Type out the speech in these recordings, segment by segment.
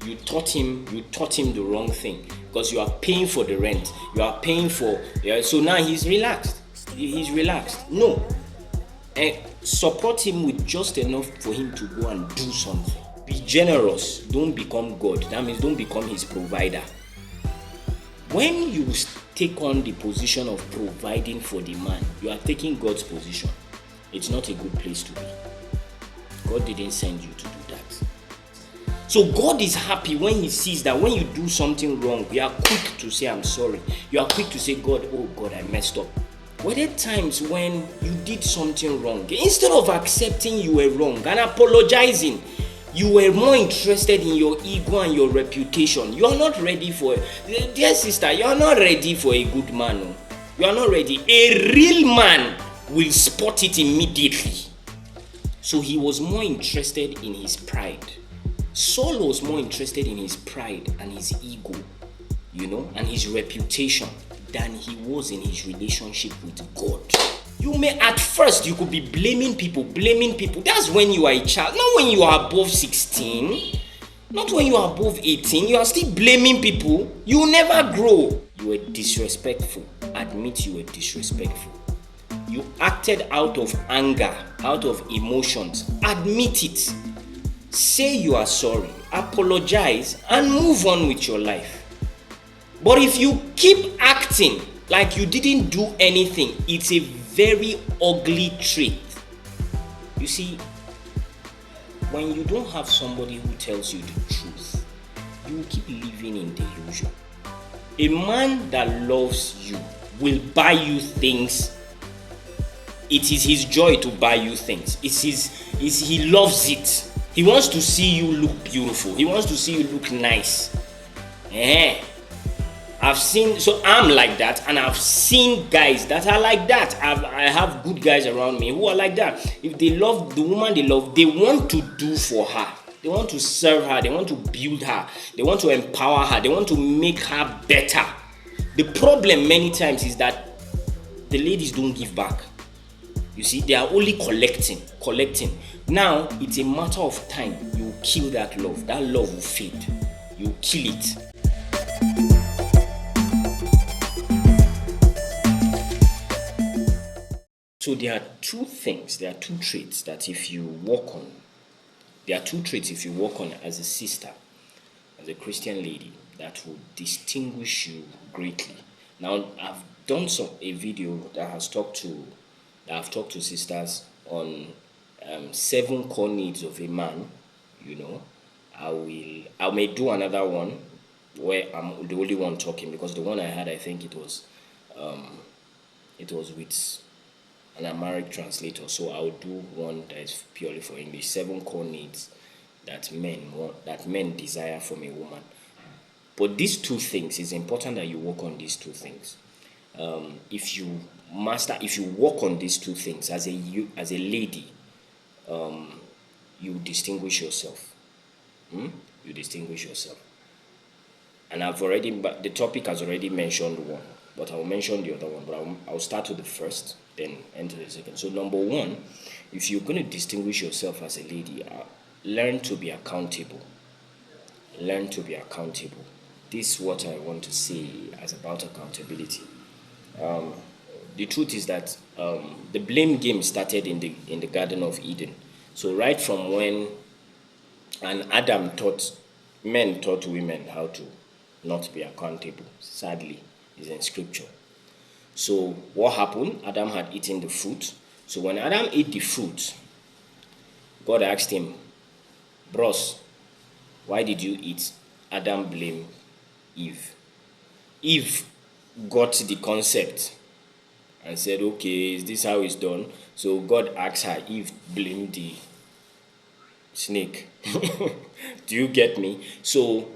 you taught him the wrong thing, because you are paying for the rent, you are paying for, so now he's relaxed. No, and support him with just enough for him to go and do something. Be generous. Don't become God. That means don't become his provider. When you take on the position of providing for the man, you are taking God's position. It's not a good place to be. God didn't send you to do that. So God is happy when he sees that when you do something wrong, you are quick to say, I'm sorry. You are quick to say, God, oh God, I messed up. Were there times when you did something wrong, instead of accepting you were wrong and apologizing, you were more interested in your ego and your reputation? You are not ready for, dear sister, you are not ready for a good man. No? You are not ready. A real man will spot it immediately. So he was more interested in his pride. Saul was more interested in his pride and his ego, and his reputation than he was in his relationship with God. You may, at first, you could be blaming people. That's when you are a child, not when you are above 16, not when you are above 18. You are still blaming people. You will never grow. You were disrespectful. Admit you were disrespectful. You acted out of anger, out of emotions. Admit it. Say you are sorry, apologize, and move on with your life. But if you keep acting like you didn't do anything, it's a very ugly trait. You see, when you don't have somebody who tells you the truth, you will keep living in delusion. A man that loves you will buy you things. It is his joy to buy you things. He loves it. He wants to see you look beautiful. He wants to see you look nice. I'm like that, and I've seen guys that are like that. I have good guys around me who are like that. If they love the woman they love, they want to do for her. They want to serve her. They want to build her. They want to empower her. They want to make her better. The problem many times is that the ladies don't give back. You see, they are only collecting. Now, it's a matter of time. You kill that love. That love will fade. You kill it. So there are two traits that if you work on, as a sister, as a Christian lady, that will distinguish you greatly. Now, I've done a video that I've talked to sisters on 7 core needs of a man. I may do another one where I'm the only one talking, because the one I had, I think it was with an Amharic translator. So I'll do one that is purely for English. 7 core needs that men desire from a woman. But these 2 things, it's important that you work on these 2 things. If you work on these 2 things as a lady, you distinguish yourself. You distinguish yourself. And but the topic has already mentioned one, but I'll mention the other one. But I'll start with the first, then enter the second. So number 1, if you're going to distinguish yourself as a lady, learn to be accountable. Learn to be accountable. This is what I want to say as about accountability. The truth is that the blame game started in the Garden of Eden. So right from when Adam men taught women how to not be accountable. Sadly, is in scripture. So what happened? Adam had eaten the fruit. So when Adam ate the fruit, God asked him, "Bros, why did you eat?" Adam blamed Eve. Eve got the concept and said, "Okay, is this how it's done?" So God asked her. Eve blamed the snake. Do you get me? So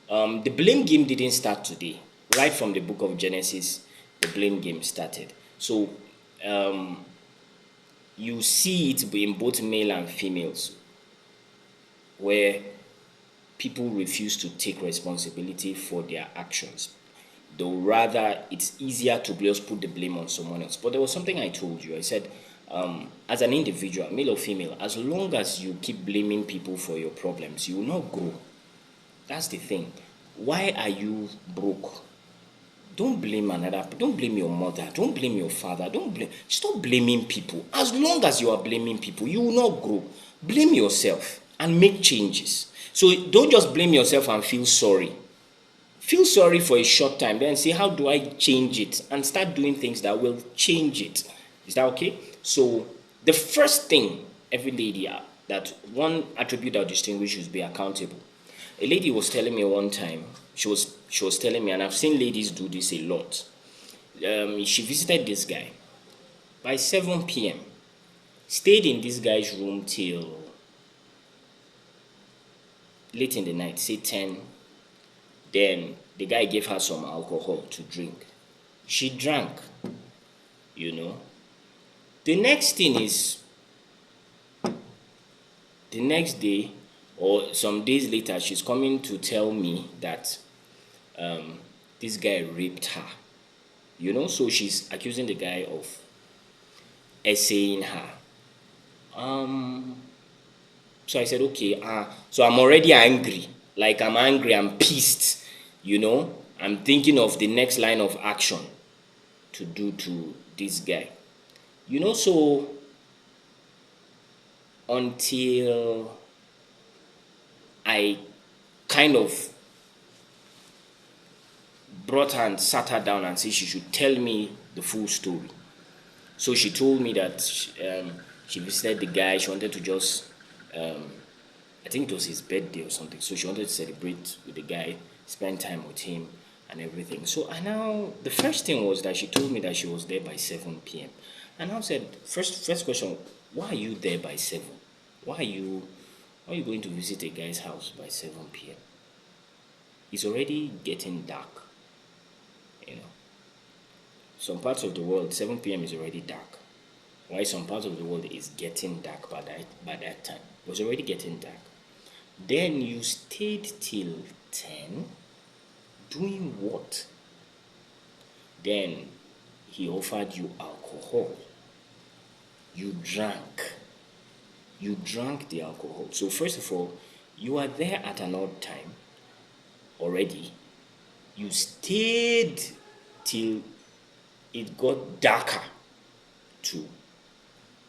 the blame game didn't start today. Right from the book of Genesis, the blame game started. So you see it in both male and females, where people refuse to take responsibility for their actions. Though rather, it's easier to just put the blame on someone else. But there was something I told you. I said, as an individual, male or female, as long as you keep blaming people for your problems, you will not grow. That's the thing. Why are you broke? Don't blame another. Don't blame your mother. Don't blame your father. Don't blame. Stop blaming people. As long as you are blaming people, you will not grow. Blame yourself and make changes. So don't just blame yourself and feel sorry. Feel sorry for a short time, then say, how do I change it? And start doing things that will change it. Is that okay? So the first thing every lady that one attribute that distinguishes is be accountable. A lady was telling me one time, she was telling me, and I've seen ladies do this a lot. She visited this guy by 7 p.m. Stayed in this guy's room till late in the night, say 10. Then the guy gave her some alcohol to drink. She drank, you know. The next thing is, the next day or some days later, she's coming to tell me that this guy raped her, you know. So she's accusing the guy of essaying her. So I said, okay, so I'm already angry. Like, I'm angry, I'm pissed, you know. I'm thinking of the next line of action to do to this guy. You know, so until I kind of brought her and sat her down and said she should tell me the full story. So she told me that she visited the guy. She wanted to just, I think it was his birthday or something. So she wanted to celebrate with the guy, spend time with him and everything. So I now, the first thing was that she told me that she was there by 7 p.m. And I said, first question, why are you there by 7? Why are you going to visit a guy's house by 7 p.m.? It's already getting dark, you know. Some parts of the world, 7 p.m. is already dark. While some parts of the world is getting dark by that time. It was already getting dark. Then you stayed till 10, doing what? Then he offered you alcohol. You drank. You drank the alcohol. So first of all, you are there at an odd time already. You stayed till it got darker. 2.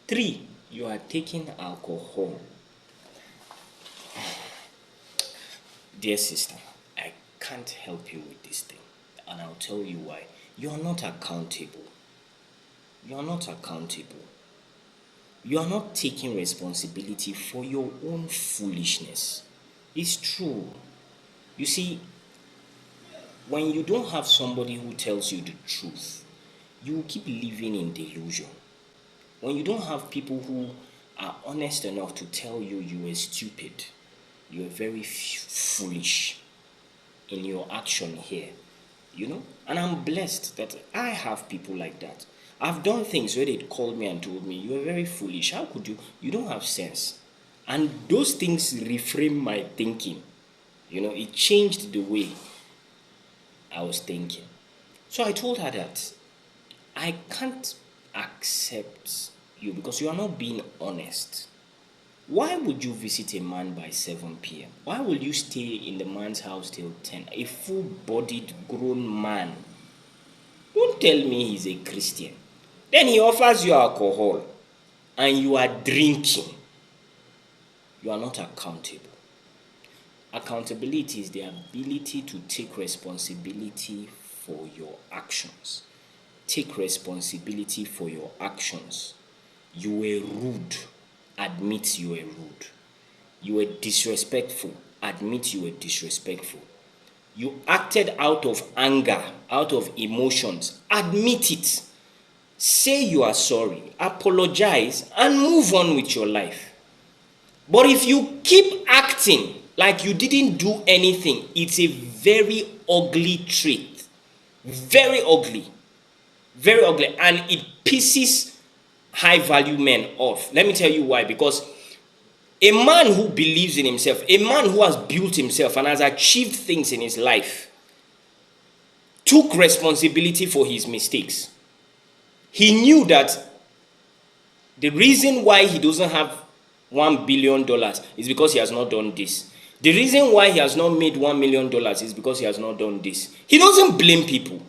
3, you are taking alcohol. Dear sister, I can't help you with this thing. And I'll tell you why. You are not accountable. You are not accountable. You are not taking responsibility for your own foolishness. It's true. You see, when you don't have somebody who tells you the truth, you will keep living in delusion. When you don't have people who are honest enough to tell you you were stupid, you were very foolish in your action here, you know. And I'm blessed that I have people like that. I've done things where they called me and told me, you are very foolish. How could you? You don't have sense. And those things reframe my thinking. You know, it changed the way I was thinking. So I told her that I can't accept you because you are not being honest. Why would you visit a man by 7 p.m.? Why will you stay in the man's house till 10? A full-bodied grown man. Don't tell me he's a Christian. Then he offers you alcohol and you are drinking. You are not accountable. Accountability is the ability to take responsibility for your actions. Take responsibility for your actions. You were rude. Admit you were rude. You were disrespectful. Admit you were disrespectful. You acted out of anger, out of emotions. Admit it. Say you are sorry. Apologize and move on with your life. But if you keep acting like you didn't do anything, it's a very ugly trait. Very ugly. Very ugly. And it pisses high-value men off. Let me tell you why. Because a man who believes in himself, a man who has built himself and has achieved things in his life, took responsibility for his mistakes. He knew that the reason why he doesn't have $1 billion is because he has not done this. The reason why he has not made $1 million is because he has not done this. He doesn't blame people.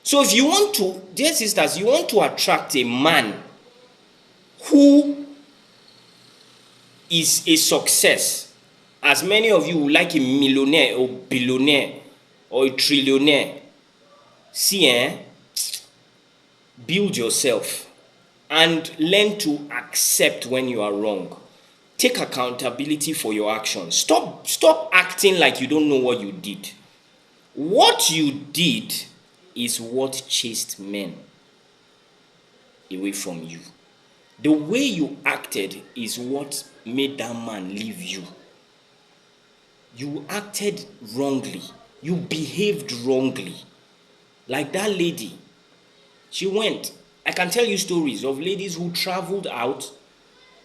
So if you want to, dear sisters, you want to attract a man who is a success, as many of you would like a millionaire or billionaire or a trillionaire, see, build yourself and learn to accept when you are wrong. Take accountability for your actions. Stop acting like you don't know what you did. What you did is what chased men away from you. The way you acted is what made that man leave you. You acted wrongly. You behaved wrongly. Like that lady. She went. I can tell you stories of ladies who traveled out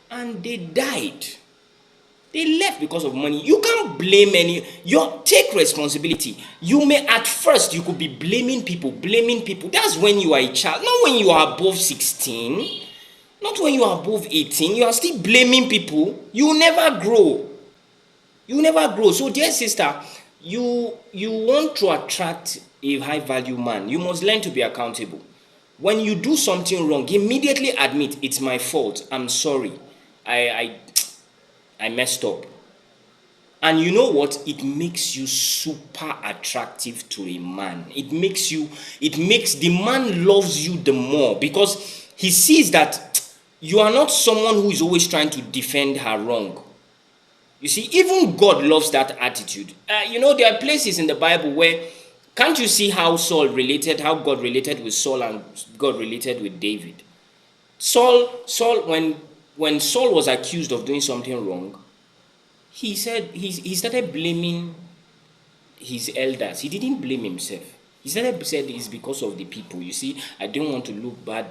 and they died. They left because of money. You can't blame take responsibility. You may, at first, you could be blaming people. That's when you are a child. Not when you are above 16. Not when you are above 18. You are still blaming people. You will never grow. You will never grow. So, dear sister, you want to attract a high-value man. You must learn to be accountable. When you do something wrong, immediately admit, it's my fault. I'm sorry. I messed up. And you know what? It makes you super attractive to a man. It makes the man loves you the more because he sees that you are not someone who is always trying to defend her wrong. You see, even God loves that attitude. There are places in the Bible where, can't you see how God related with Saul and God related with David? Saul, when Saul was accused of doing something wrong, he said he started blaming his elders. He didn't blame himself. He said it's because of the people. You see, I don't want to look bad.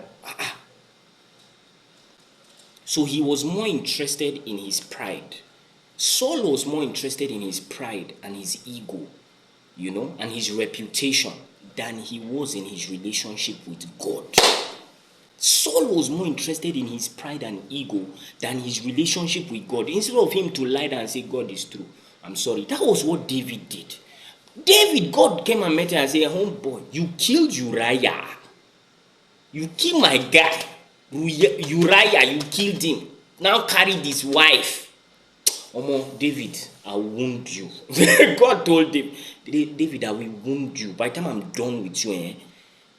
So he was more interested in his pride. Saul was more interested in his pride and his ego, and his reputation than he was in his relationship with God. Saul was more interested in his pride and ego than his relationship with God. Instead of him to lie down and say, God is true, I'm sorry. That was what David did. God came and met him and said, homeboy, you killed Uriah. You killed my guy. Uriah, you killed him. Now carry this wife. David, I will wound you. God told him, David, I will wound you. By the time I'm done with you,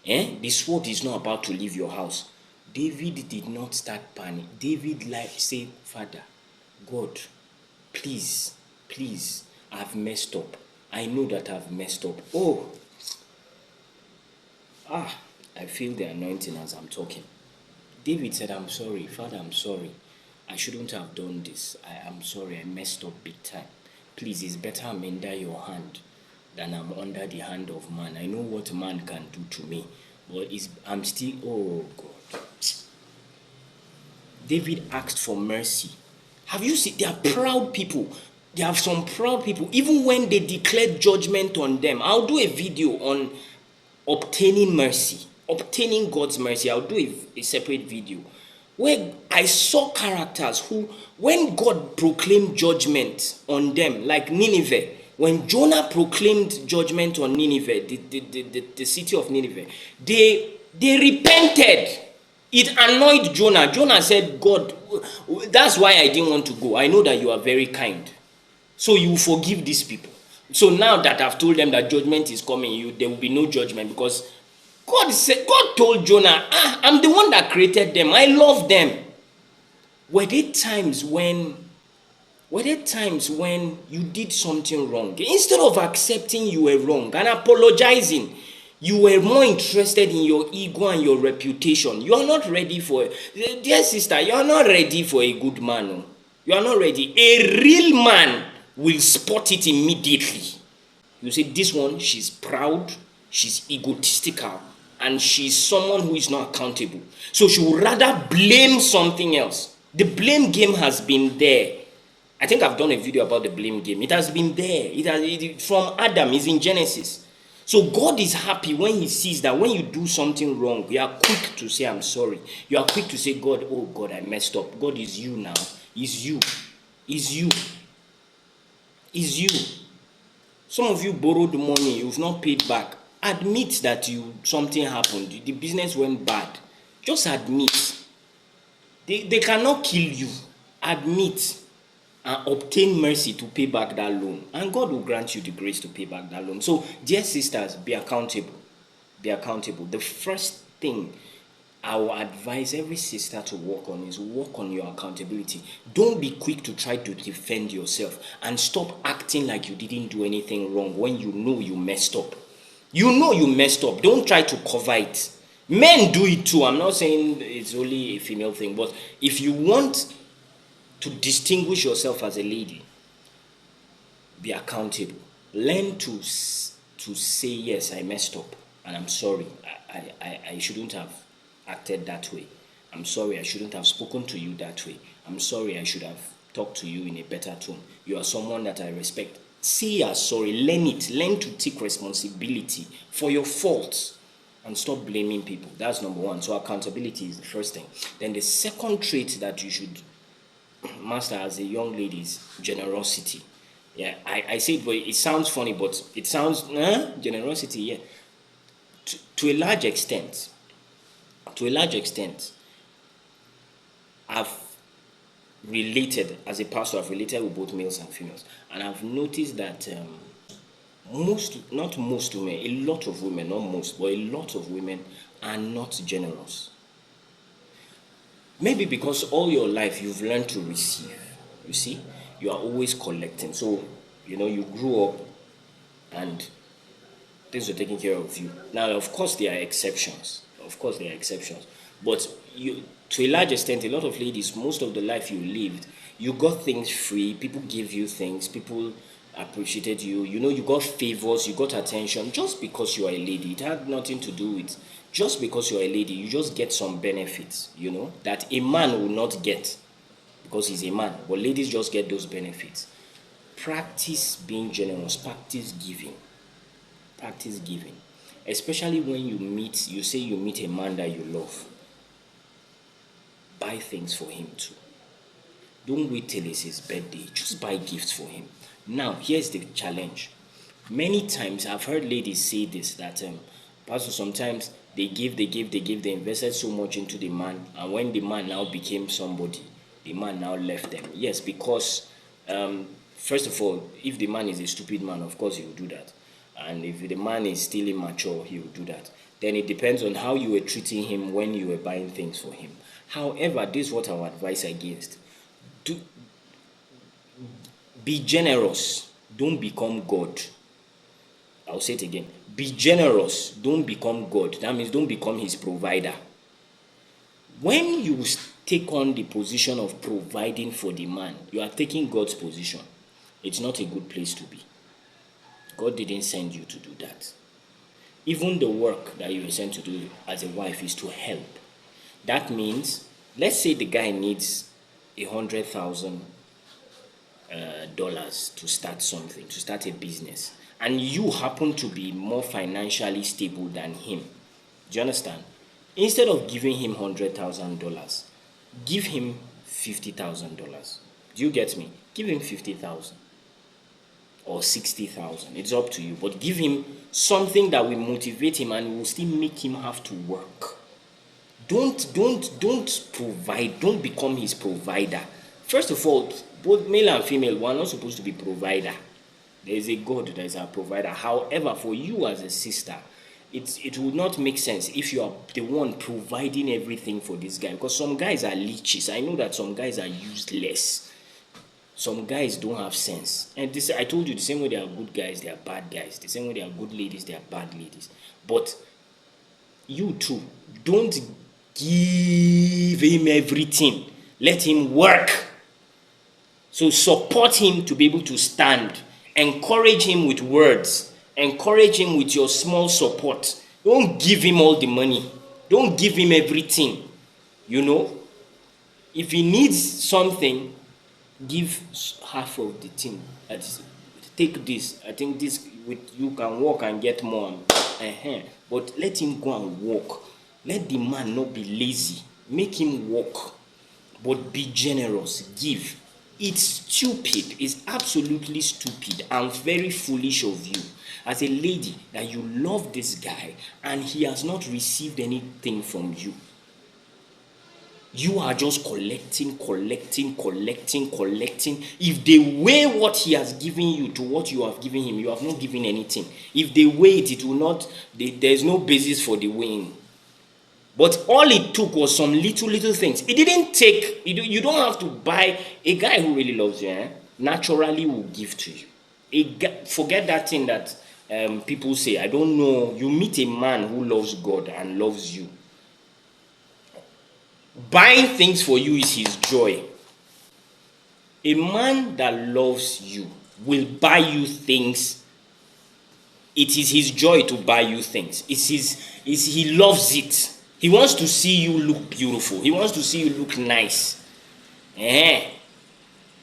the sword is not about to leave your house. David did not start panic. David said, Father, God, please, I've messed up. I know that I've messed up. I feel the anointing as I'm talking. David said, I'm sorry. Father, I'm sorry. I shouldn't have done this. I'm sorry. I messed up big time. Please, it's better I'm under your hand than I'm under the hand of man. I know what man can do to me. But I'm still, oh God. David asked for mercy. Have you seen? There are proud people. There are some proud people. Even when they declared judgment on them. I'll do a video on obtaining mercy. Obtaining God's mercy. I'll do a separate video. Where I saw characters who, when God proclaimed judgment on them, like Nineveh, when Jonah proclaimed judgment on Nineveh, the city of Nineveh, they repented. It annoyed Jonah. Jonah said, God, that's why I didn't want to go. I know that you are very kind. So you forgive these people. So now that I've told them that judgment is coming, there will be no judgment because God told Jonah, I'm the one that created them. I love them. Were there times when you did something wrong? Instead of accepting you were wrong and apologizing, you were more interested in your ego and your reputation. You are not ready for, dear sister, you are not ready for a good man. No? You are not ready. A real man will spot it immediately. You say, this one, she's proud, she's egotistical, and she's someone who is not accountable. So she would rather blame something else. The blame game has been there. I think I've done a video about the blame game. It has been there. From Adam, it's in Genesis. So God is happy when he sees that when you do something wrong, you are quick to say, I'm sorry. You are quick to say, God, oh God, I messed up. God is you now. Is you. Is you. is you. Some of you borrowed money, you've not paid back. Admit that something happened, the business went bad. Just admit. They cannot kill you. Admit and obtain mercy to pay back that loan. And God will grant you the grace to pay back that loan. So, dear sisters, be accountable. Be accountable. The first thing I will advise every sister to work on is work on your accountability. Don't be quick to try to defend yourself and stop acting like you didn't do anything wrong when you know you messed up. You know you messed up. Don't try to cover it. Men do it too. I'm not saying it's only a female thing, but if you want to distinguish yourself as a lady, be accountable. Learn to say, yes, I messed up and I'm sorry. I shouldn't have acted that way. I'm sorry, I shouldn't have spoken to you that way. I'm sorry, I should have talked to you in a better tone. You are someone that I respect. Say you're sorry. Learn it. Learn to take responsibility for your faults and stop blaming people. That's number one. So accountability is the first thing. Then the second trait that you should master as a young lady is generosity. Yeah, I say it, but it sounds funny, but it sounds generosity. Yeah, to a large extent, I've related as a pastor. I've related with both males and females, and I've noticed that not most women, a lot of women, not most, but a lot of women are not generous. Maybe because all your life you've learned to receive. You see, you are always collecting. So, you grew up and things were taking care of you. Now, of course, there are exceptions. But to a large extent, a lot of ladies, most of the life you lived, you got things free. People gave you things. People appreciated you. You got favors. You got attention just because you are a lady. It had nothing to do with just because you are a lady. You just get some benefits, that a man will not get because he's a man. But ladies just get those benefits. Practice being generous. Practice giving. Especially when you say you meet a man that you love. Buy things for him too. Don't wait till it's his birthday. Just buy gifts for him. Now, here's the challenge. Many times I've heard ladies say this, that Pastor, sometimes they invested so much into the man, and when the man now became somebody, the man now left them. Yes, because first of all, if the man is a stupid man, of course he will do that. And if the man is still immature, he will do that. Then it depends on how you were treating him when you were buying things for him. However, this is what I would advise against. Be generous. Don't become God. I'll say it again. Be generous. Don't become God. That means don't become his provider. When you take on the position of providing for the man, you are taking God's position. It's not a good place to be. God didn't send you to do that. Even the work that you were sent to do as a wife is to help. That means, let's say the guy needs $100,000 to start something, to start a business, and you happen to be more financially stable than him. Do you understand? Instead of giving him $100,000, give him $50,000. Do you get me? Give him $50,000 or $60,000. It's up to you. But give him something that will motivate him and will still make him have to work. Don't provide. Don't become his provider. First of all, both male and female, we are not supposed to be provider. There is a God that is our provider. However, for you as a sister, it would not make sense if you are the one providing everything for this guy. Because some guys are leeches. I know that some guys are useless. Some guys don't have sense. And this, I told you, the same way there are good guys, there are bad guys. The same way there are good ladies, there are bad ladies. But you too, don't give him everything. Let him work. So support him to be able to stand. Encourage him with words. Encourage him with your small support. Don't give him all the money. Don't give him everything. If he needs something, give half of the thing. Take this. I think this you can work and get more. But let him go and work. Let the man not be lazy. Make him work. But be generous. Give. It's stupid. It's absolutely stupid and very foolish of you as a lady that you love this guy and he has not received anything from you. You are just collecting. If they weigh what he has given you to what you have given him, you have not given anything. If they weigh it, it will not, there's no basis for the weighing. But all it took was some little things. It didn't take, you don't have to buy. A guy who really loves you, naturally will give to you. Forget that thing that people say. I don't know. You meet a man who loves God and loves you. Buying things for you is his joy. A man that loves you will buy you things. It is his joy to buy you things. He loves it. He wants to see you look beautiful. He wants to see you look nice. I'm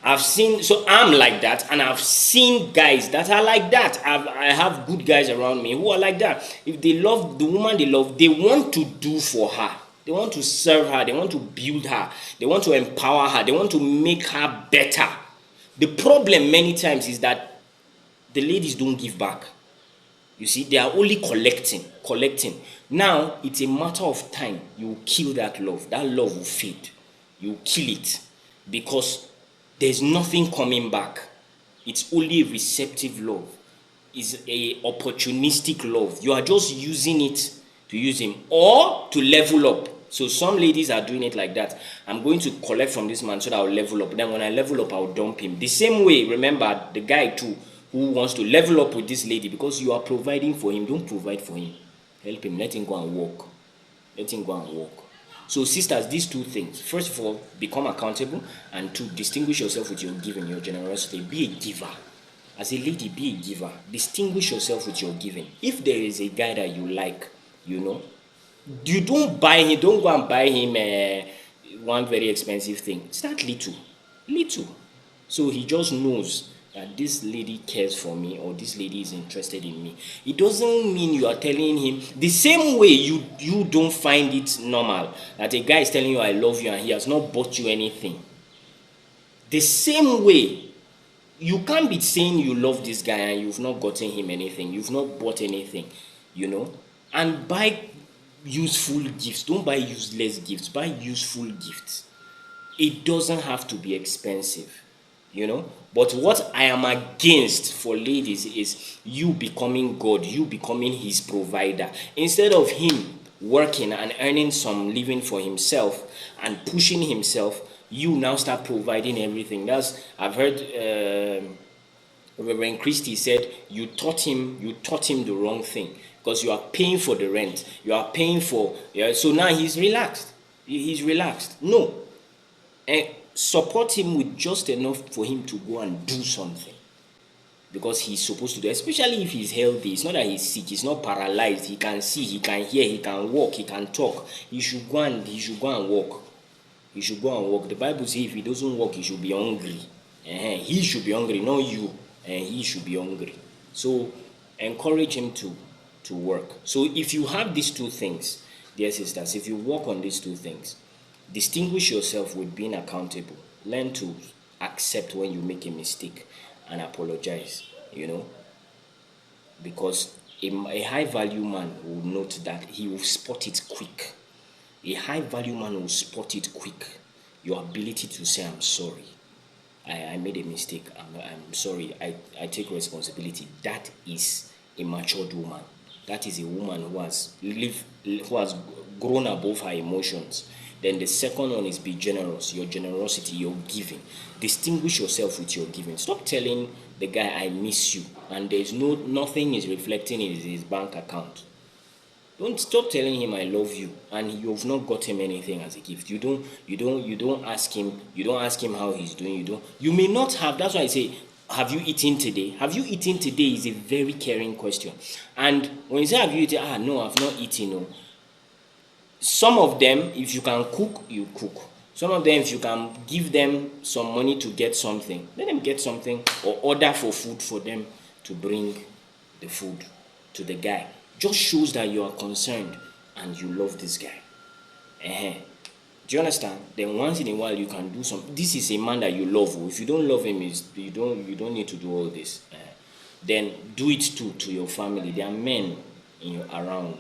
like that, and I've seen guys that are like that. I have good guys around me who are like that. If they love the woman they love, they want to do for her. They want to serve her. They want to build her. They want to empower her. They want to make her better. The problem many times is that the ladies don't give back. You see, they are only collecting. Now, it's a matter of time. You will kill that love. That love will fade. You will kill it because there's nothing coming back. It's only a receptive love. It's a opportunistic love. You are just using it to use him or to level up. So some ladies are doing it like that. I'm going to collect from this man so that I'll level up. Then when I level up, I'll dump him. The same way, remember, the guy too who wants to level up with this lady because you are providing for him. Don't provide for him. Help him. Let him go and walk. So sisters, these two things. First of all, become accountable. And two, distinguish yourself with your giving, your generosity. Be a giver. As a lady, be a giver. Distinguish yourself with your giving. If there is a guy that you like, you don't buy him. Don't go and buy him one very expensive thing. Start little. So he just knows that this lady cares for me or this lady is interested in me. It doesn't mean you are telling him the same way you don't find it normal that a guy is telling you I love you and he has not bought you anything. The same way, you can't be saying you love this guy and you've not gotten him anything, you've not bought anything, and buy useful gifts. Don't buy useless gifts, buy useful gifts. It doesn't have to be expensive. But what I am against for ladies is you becoming God, you becoming his provider. Instead of him working and earning some living for himself and pushing himself, you now start providing everything. I've heard Reverend Christie said you taught him the wrong thing because you are paying for the rent. You are paying for so now he's relaxed. He's relaxed. No. Support him with just enough for him to go and do something because he's supposed to do, especially if he's healthy. It's not that he's sick, he's not paralyzed. He can see, he can hear, he can walk, he can talk. He should go and walk. The Bible says if he doesn't walk, he should be hungry. He should be hungry, not you. He should be hungry. So encourage him to work. So if you have these two things, dear sisters, if you work on these two things, distinguish yourself with being accountable. Learn to accept when you make a mistake and apologize, because a high value man will note that. He will spot it quick. A high value man will spot it quick. Your ability to say, I'm sorry. I made a mistake. I'm sorry. I take responsibility. That is a matured woman. That is a woman who has grown above her emotions. Then the second one is be generous. Your generosity, your giving. Distinguish yourself with your giving. Stop telling the guy I miss you and there's nothing is reflecting in his bank account. Don't stop telling him I love you and you've not got him anything as a gift. You don't ask him how he's doing. You may not have. That's why I say, have you eaten today? Have you eaten today is a very caring question. And when you say have you eaten, no, I've not eaten. No. Some of them, if you can cook, you cook. Some of them, if you can give them some money to get something, let them get something or order for food for them to bring the food to the guy. Just shows that you are concerned and you love this guy. Do Do you understand? Then once in a while you can do some. This is a man that you love. If you don't love him, you don't need to do all this. Then do it too to your family. There are men in your around.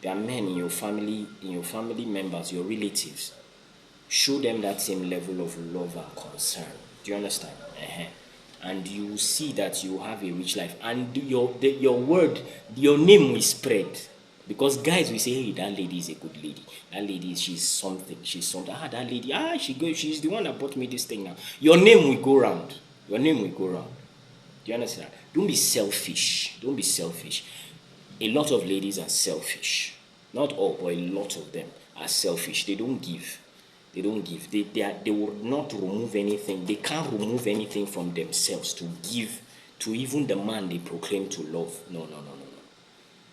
There are men in your family members, your relatives. Show them that same level of love and concern. Do you understand? And you will see that you have a rich life, and your word, your name will spread. Because guys will say, hey, that lady is a good lady. That lady, she's something. She's something. Ah, that lady, she's the one that bought me this thing now. Your name will go round. Your name will go round. Do you understand? Don't be selfish. Don't be selfish. A lot of ladies are selfish. Not all, but a lot of them are selfish. They don't give. They don't give. They will not remove anything. They can't remove anything from themselves to give to even the man they proclaim to love. No, no, no, no, no.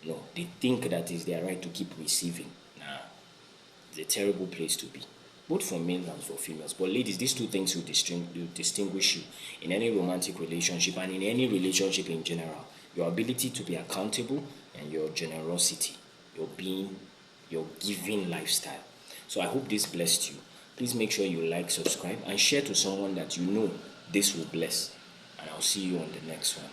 No, they think that is their right to keep receiving. Nah, it's a terrible place to be, both for males and for females. But ladies, these two things will distinguish you in any romantic relationship and in any relationship in general. Your ability to be accountable and your generosity, your giving lifestyle. So I hope this blessed you. Please make sure you like, subscribe, and share to someone that you know this will bless. And I'll see you on the next one.